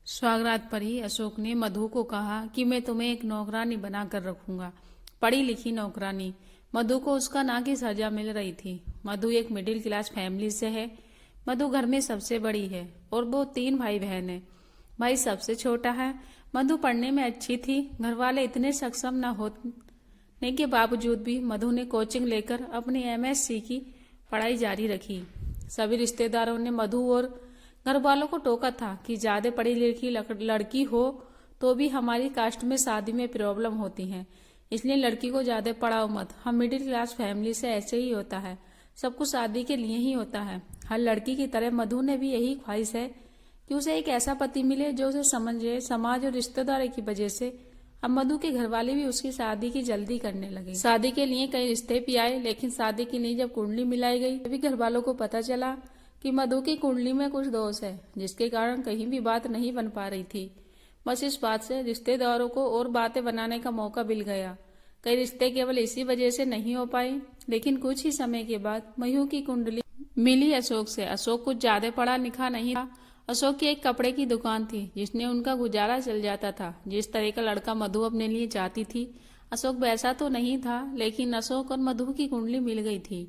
सुहागरात पर ही अशोक ने मधु को कहा कि मैं तुम्हें एक नौकरानी बनाकर रखूंगा, पढ़ी लिखी नौकरानी। मधु को उसका ना की सजा मिल रही थी। मधु एक मिडिल क्लास फैमिली से है। मधु घर में सबसे बड़ी है और वो 3 भाई बहन है। भाई सबसे छोटा है। मधु पढ़ने में अच्छी थी। घर वाले इतने सक्षम न होने के बावजूद भी मधु ने कोचिंग लेकर अपनी MSc की पढ़ाई जारी रखी। सभी रिश्तेदारों ने मधु और घर वालों को टोका था कि ज्यादा पढ़ी लिखी लड़की हो तो भी हमारी कास्ट में शादी में प्रॉब्लम होती है, इसलिए लड़की को ज्यादा पढ़ाओ मत। हम मिडिल क्लास फैमिली से ऐसे ही होता है, सब कुछ शादी के लिए ही होता है। हर लड़की की तरह मधु ने भी यही ख्वाहिश है कि उसे एक ऐसा पति मिले जो उसे समझे। समाज और रिश्तेदारों की वजह से अब मधु के घर वाले भी उसकी शादी की जल्दी करने लगे। शादी के लिए कई रिश्ते भी आए, लेकिन शादी के लिए जब कुंडली मिलाई गई तभी घर वालों को पता चला कि मधु की कुंडली में कुछ दोष है, जिसके कारण कहीं भी बात नहीं बन पा रही थी। बस इस बात से रिश्तेदारों को और बातें बनाने का मौका मिल गया। कई रिश्ते केवल इसी वजह से नहीं हो पाए, लेकिन कुछ ही समय के बाद मयू की कुंडली मिली अशोक से। अशोक कुछ ज्यादा पढ़ा लिखा नहीं था। अशोक की एक कपड़े की दुकान थी जिसने उनका गुजारा चल जाता था। जिस तरह का लड़का मधु अपने लिए चाहती थी, अशोक वैसा तो नहीं था, लेकिन अशोक और मधु की कुंडली मिल गई थी।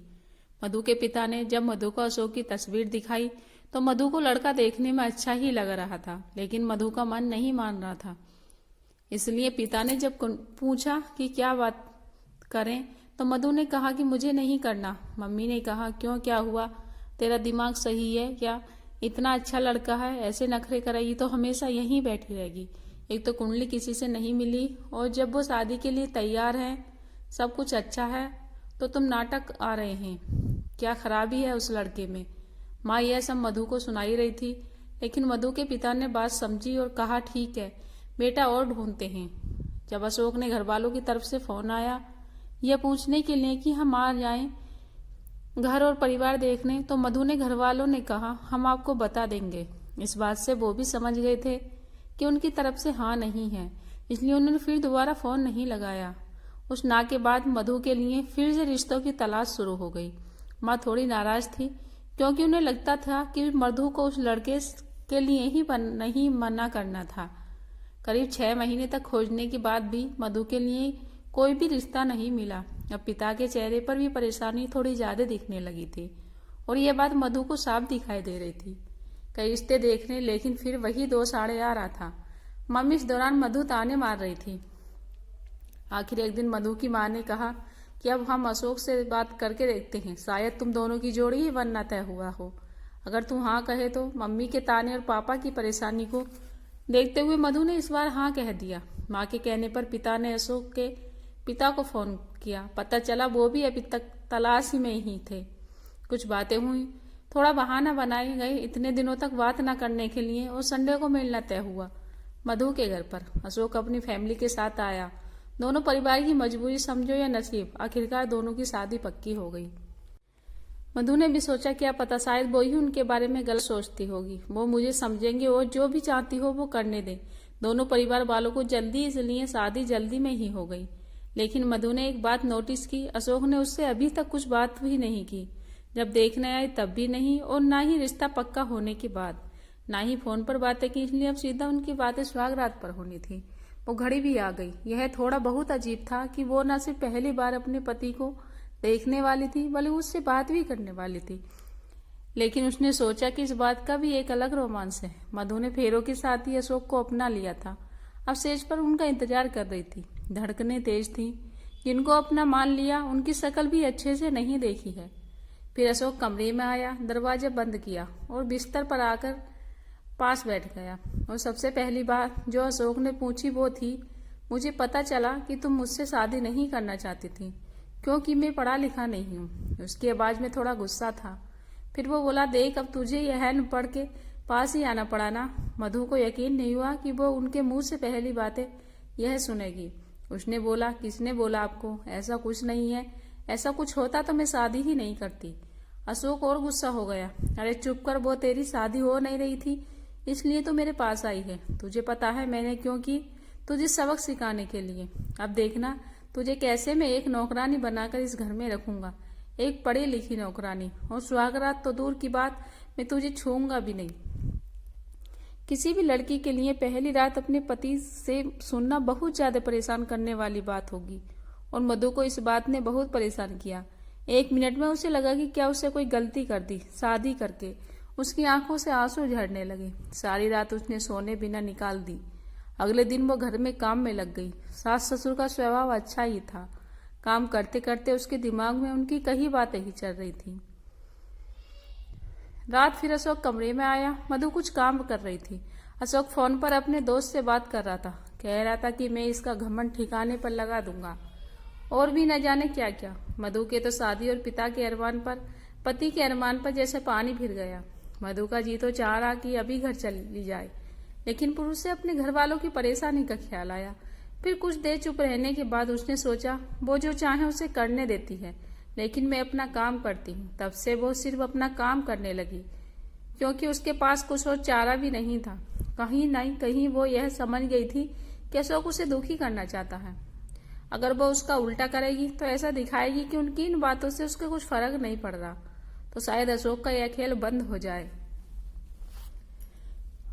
मधु के पिता ने जब मधु को अशोक की तस्वीर दिखाई तो मधु को लड़का देखने में अच्छा ही लग रहा था, लेकिन मधु का मन नहीं मान रहा था। इसलिए पिता ने जब पूछा कि क्या बात करें तो मधु ने कहा कि मुझे नहीं करना। मम्मी ने कहा, क्यों, क्या हुआ, तेरा दिमाग सही है क्या? इतना अच्छा लड़का है, ऐसे नखरे करेगी तो हमेशा यहीं बैठी रहेगी। एक तो कुंडली किसी से नहीं मिली, और जब वो शादी के लिए तैयार है, सब कुछ अच्छा है, तो तुम नाटक आ रहे हैं। क्या खराबी है उस लड़के में? माँ यह सब मधु को सुनाई रही थी, लेकिन मधु के पिता ने बात समझी और कहा, ठीक है बेटा, और ढूंढते हैं। जब अशोक ने घर वालों की तरफ से फोन आया यह पूछने के लिए कि हम आ जाएं घर और परिवार देखने, तो मधु ने घर वालों ने कहा, हम आपको बता देंगे। इस बात से वो भी समझ गए थे कि उनकी तरफ से हाँ नहीं है, इसलिए उन्होंने फिर दोबारा फोन नहीं लगाया। उस ना के बाद मधु के लिए फिर से रिश्तों की तलाश शुरू हो गई। माँ थोड़ी नाराज थी, क्योंकि उन्हें लगता था कि मधु को उस लड़के के लिए ही नहीं मना करना था। करीब 6 महीने तक खोजने के बाद भी मधु के लिए कोई भी रिश्ता नहीं मिला। अब पिता के चेहरे पर भी परेशानी थोड़ी ज्यादा दिखने लगी थी, और यह बात मधु को साफ दिखाई दे रही थी। कई रिश्ते देखने, लेकिन फिर वही दोष आड़े आ रहा था। मम्मी इस दौरान मधु ताने मार रही थी। आखिर एक दिन मधु की माँ ने कहा कि अब हम अशोक से बात करके देखते हैं, शायद तुम दोनों की जोड़ी ही बनना तय हुआ हो। अगर तू हाँ कहे तो। मम्मी के ताने और पापा की परेशानी को देखते हुए मधु ने इस बार हाँ कह दिया। माँ के कहने पर पिता ने अशोक के पिता को फोन किया। पता चला वो भी अभी तक तलाश में ही थे। कुछ बातें हुई, थोड़ा बहाना बनाए गए इतने दिनों तक बात न करने के लिए, और संडे को मिलना तय हुआ मधु के घर पर। अशोक अपनी फैमिली के साथ आया। दोनों परिवार की मजबूरी समझो या नसीब, आखिरकार दोनों की शादी पक्की हो गई। मधु ने भी सोचा, क्या पता शायद वो ही उनके बारे में गलत सोचती होगी, वो मुझे समझेंगे और जो भी चाहती हो वो करने दे। दोनों परिवार वालों को जल्दी, इसलिए शादी जल्दी में ही हो गई। लेकिन मधु ने एक बात नोटिस की, अशोक ने उससे अभी तक कुछ बात भी नहीं की। जब देखने आए तब भी नहीं, और ना ही रिश्ता पक्का होने के बाद, ना ही फोन पर बातें की, इसलिए अब सीधा उनकी बातें सुहागरात पर होनी थी। वो घड़ी भी आ गई। यह थोड़ा बहुत अजीब था कि वो न सिर्फ पहली बार अपने पति को देखने वाली थी, बल्कि उससे बात भी करने वाली थी। लेकिन उसने सोचा कि इस बात का भी एक अलग रोमांस है। मधु ने फेरों के साथ ही अशोक को अपना लिया था। अब स्टेज पर उनका इंतजार कर रही थी। धड़कनें तेज थी। जिनको अपना मान लिया उनकी शक्ल भी अच्छे से नहीं देखी है। फिर अशोक कमरे में आया, दरवाजा बंद किया और बिस्तर पर आकर पास बैठ गया। और सबसे पहली बात जो अशोक ने पूछी वो थी, मुझे पता चला कि तुम मुझसे शादी नहीं करना चाहती थी क्योंकि मैं पढ़ा लिखा नहीं हूँ। उसकी आवाज में थोड़ा गुस्सा था। फिर वो बोला, देख अब तुझे यह न पढ़ के पास ही आना पड़ा ना। मधु को यकीन नहीं हुआ कि वो उनके मुंह से पहली बातें यह सुनेगी। उसने बोला, किसने बोला आपको? ऐसा कुछ नहीं है, ऐसा कुछ होता तो मैं शादी ही नहीं करती। अशोक और गुस्सा हो गया। अरे चुप कर, वो तेरी शादी हो नहीं रही थी इसलिए तो मेरे पास आई है। तुझे पता है मैंने क्यों की? तुझे सबक सिखाने के लिए। अब देखना तुझे कैसे मैं एक नौकरानी बनाकर इस घर में रखूंगा, एक पढ़ी लिखी नौकरानी। और सुहागरात तो दूर की बात, मैं तुझे छूऊंगा भी नहीं। किसी भी लड़की के लिए पहली रात अपने पति से सुनना बहुत ज्यादा परेशान करने वाली बात होगी, और मधु को इस बात ने बहुत परेशान किया। 1 मिनट में उसे लगा कि क्या उसे कोई गलती कर दी शादी करके। उसकी आंखों से आंसू झड़ने लगे। सारी रात उसने सोने बिना निकाल दी। अगले दिन वो घर में काम में लग गई। सास ससुर का स्वभाव अच्छा ही था। काम करते करते उसके दिमाग में उनकी कई बातें ही चल रही थी। रात फिर अशोक कमरे में आया। मधु कुछ काम कर रही थी। अशोक फोन पर अपने दोस्त से बात कर रहा था। कह रहा था कि मैं इसका घमंड ठिकाने पर लगा दूंगा, और भी न जाने क्या क्या। मधु के तो शादी और पिता के अरमान पर, पति के अरमान पर जैसे पानी फिर गया। मधु का जी तो चाह रहा कि अभी घर चली जाए, लेकिन पुरुष से अपने घर वालों की परेशानी का ख्याल आया। फिर कुछ देर चुप रहने के बाद उसने सोचा, वो जो चाहे उसे करने देती है, लेकिन मैं अपना काम करती हूँ। तब से वो सिर्फ अपना काम करने लगी, क्योंकि उसके पास कुछ और चारा भी नहीं था। कहीं नहीं कहीं वो यह समझ गई थी कि अशोक उसे दुखी करना चाहता है। अगर वो उसका उल्टा करेगी तो ऐसा दिखाएगी कि उनकी इन बातों से उसके कुछ फर्क नहीं पड़ रहा, तो शायद अशोक का यह खेल बंद हो जाए।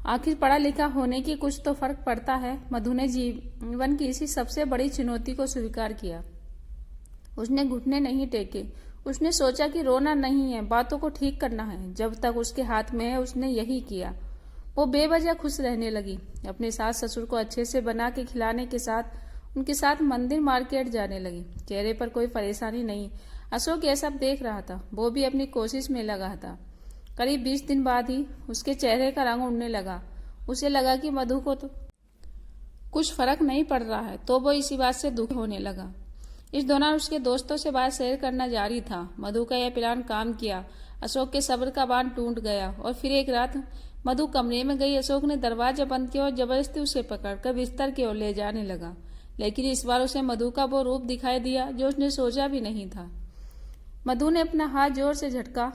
आखिर पढ़ा लिखा होने की कुछ तो फर्क पड़ता है। मधु ने जीवन की इसी सबसे बड़ी चुनौती को स्वीकार किया। उसने घुटने नहीं टेके। उसने सोचा कि रोना नहीं है, बातों को ठीक करना है। जब तक उसके हाथ में है उसने यही किया। वो बेवजह खुश रहने लगी। अपने सास ससुर को अच्छे से बना के खिलाने के साथ उनके साथ मंदिर मार्केट जाने लगी। चेहरे पर कोई परेशानी नहीं। अशोक यह सब देख रहा था। वो भी अपनी कोशिश में लगा था। करीब 20 दिन बाद ही उसके चेहरे का रंग उड़ने लगा। उसे लगा कि मधु को तो कुछ फर्क नहीं पड़ रहा है, तो वो इसी बात से दुखी होने लगा। इस दौरान उसके दोस्तों से बात शेयर करना जारी था। मधु का यह प्लान काम किया। अशोक के सब्र का बांध टूट गया। और फिर एक रात मधु कमरे में गई। अशोक ने दरवाजा बंद किया और जबरदस्ती उसे पकड़कर बिस्तर की ओर ले जाने लगा। लेकिन इस बार उसे मधु का वो रूप दिखाई दिया जो उसने सोचा भी नहीं था। मधु ने अपना हाथ जोर से झटका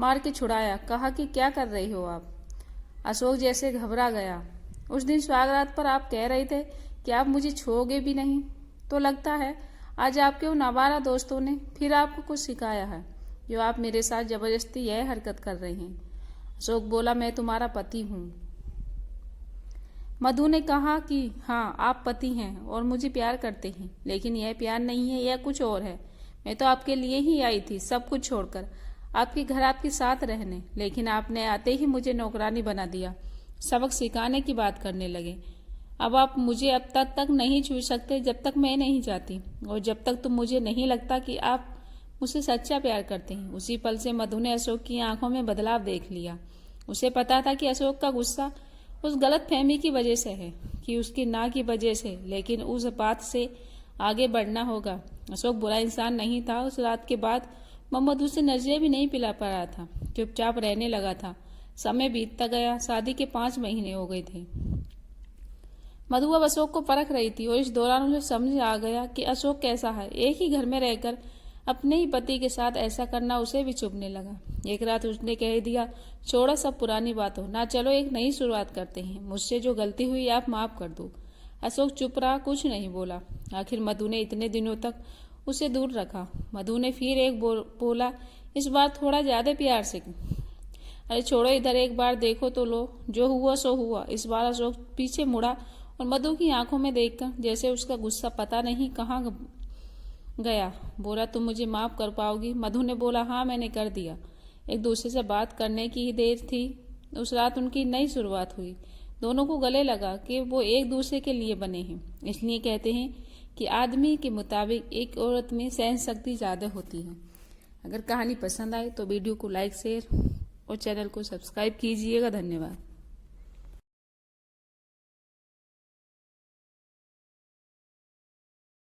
मार के छुड़ाया। कहा कि क्या कर रही हो आप? अशोक जैसे घबरा गया। उस दिन सुहागरात पर आप कह रहे थे कि आप मुझे छोड़ोगे भी नहीं, तो लगता है आज आपके उन आवारा दोस्तों ने फिर आपको कुछ सिखाया है, जो आप मेरे साथ जबरदस्ती यह हरकत कर रहे हैं। अशोक बोला, मैं तुम्हारा पति हूँ। मधु ने कहा कि हाँ, आप पति हैं और मुझे प्यार करते हैं, लेकिन यह प्यार नहीं है, यह कुछ और है। मैं तो आपके लिए ही आई थी, सब कुछ छोड़कर आपके घर आपके साथ रहने, लेकिन आपने आते ही मुझे नौकरानी बना दिया। सबक सिखाने की बात करने लगे। अब आप मुझे अब तक नहीं छू सकते जब तक मैं नहीं चाहती, और जब तक तुम मुझे नहीं लगता कि आप मुझसे सच्चा प्यार करते हैं। उसी पल से मधु ने अशोक की आंखों में बदलाव देख लिया। उसे पता था कि अशोक का गुस्सा उस गलत फहमी की वजह से है, कि उसकी ना की वजह से, लेकिन उस बात से आगे बढ़ना होगा। अशोक बुरा इंसान नहीं था। उस रात के बाद मोहम्मद उसे नजरें भी नहीं पिला पा रहा था, चुपचाप रहने लगा था। समय बीतता गया। शादी के 5 महीने हो गए थे। मधु अब अशोक को परख रही थी, और इस दौरान उसे समझ आ गया कि अशोक कैसा है। एक ही घर में रहकर अपने ही पति के साथ ऐसा करना उसे भी चुभने लगा। एक रात उसने कह दिया, छोड़ो सब पुरानी बातों, ना चलो एक नई शुरुआत करते हैं। मुझसे जो गलती हुई आप माफ कर दो। अशोक चुप रहा, कुछ नहीं बोला। आखिर मधु ने इतने दिनों तक उसे दूर रखा। मधु ने फिर एक बोला, इस बार थोड़ा ज्यादा प्यार से, अरे छोड़ो इधर एक बार देखो तो लो, जो हुआ सो हुआ। इस बार अशोक पीछे मुड़ा और मधु की आंखों में देखकर जैसे उसका गुस्सा पता नहीं कहाँ गया, बोला, तुम मुझे माफ कर पाओगी? मधु ने बोला, हाँ मैंने कर दिया। एक दूसरे से बात करने की ही देर थी। उस रात उनकी नई शुरुआत हुई। दोनों को गले लगा कि वो एक दूसरे के लिए बने हैं। इसलिए कहते हैं कि आदमी के मुताबिक एक औरत में सहन शक्ति ज्यादा होती है। अगर कहानी पसंद आए तो वीडियो को लाइक, शेयर और चैनल को सब्सक्राइब कीजिएगा। धन्यवाद।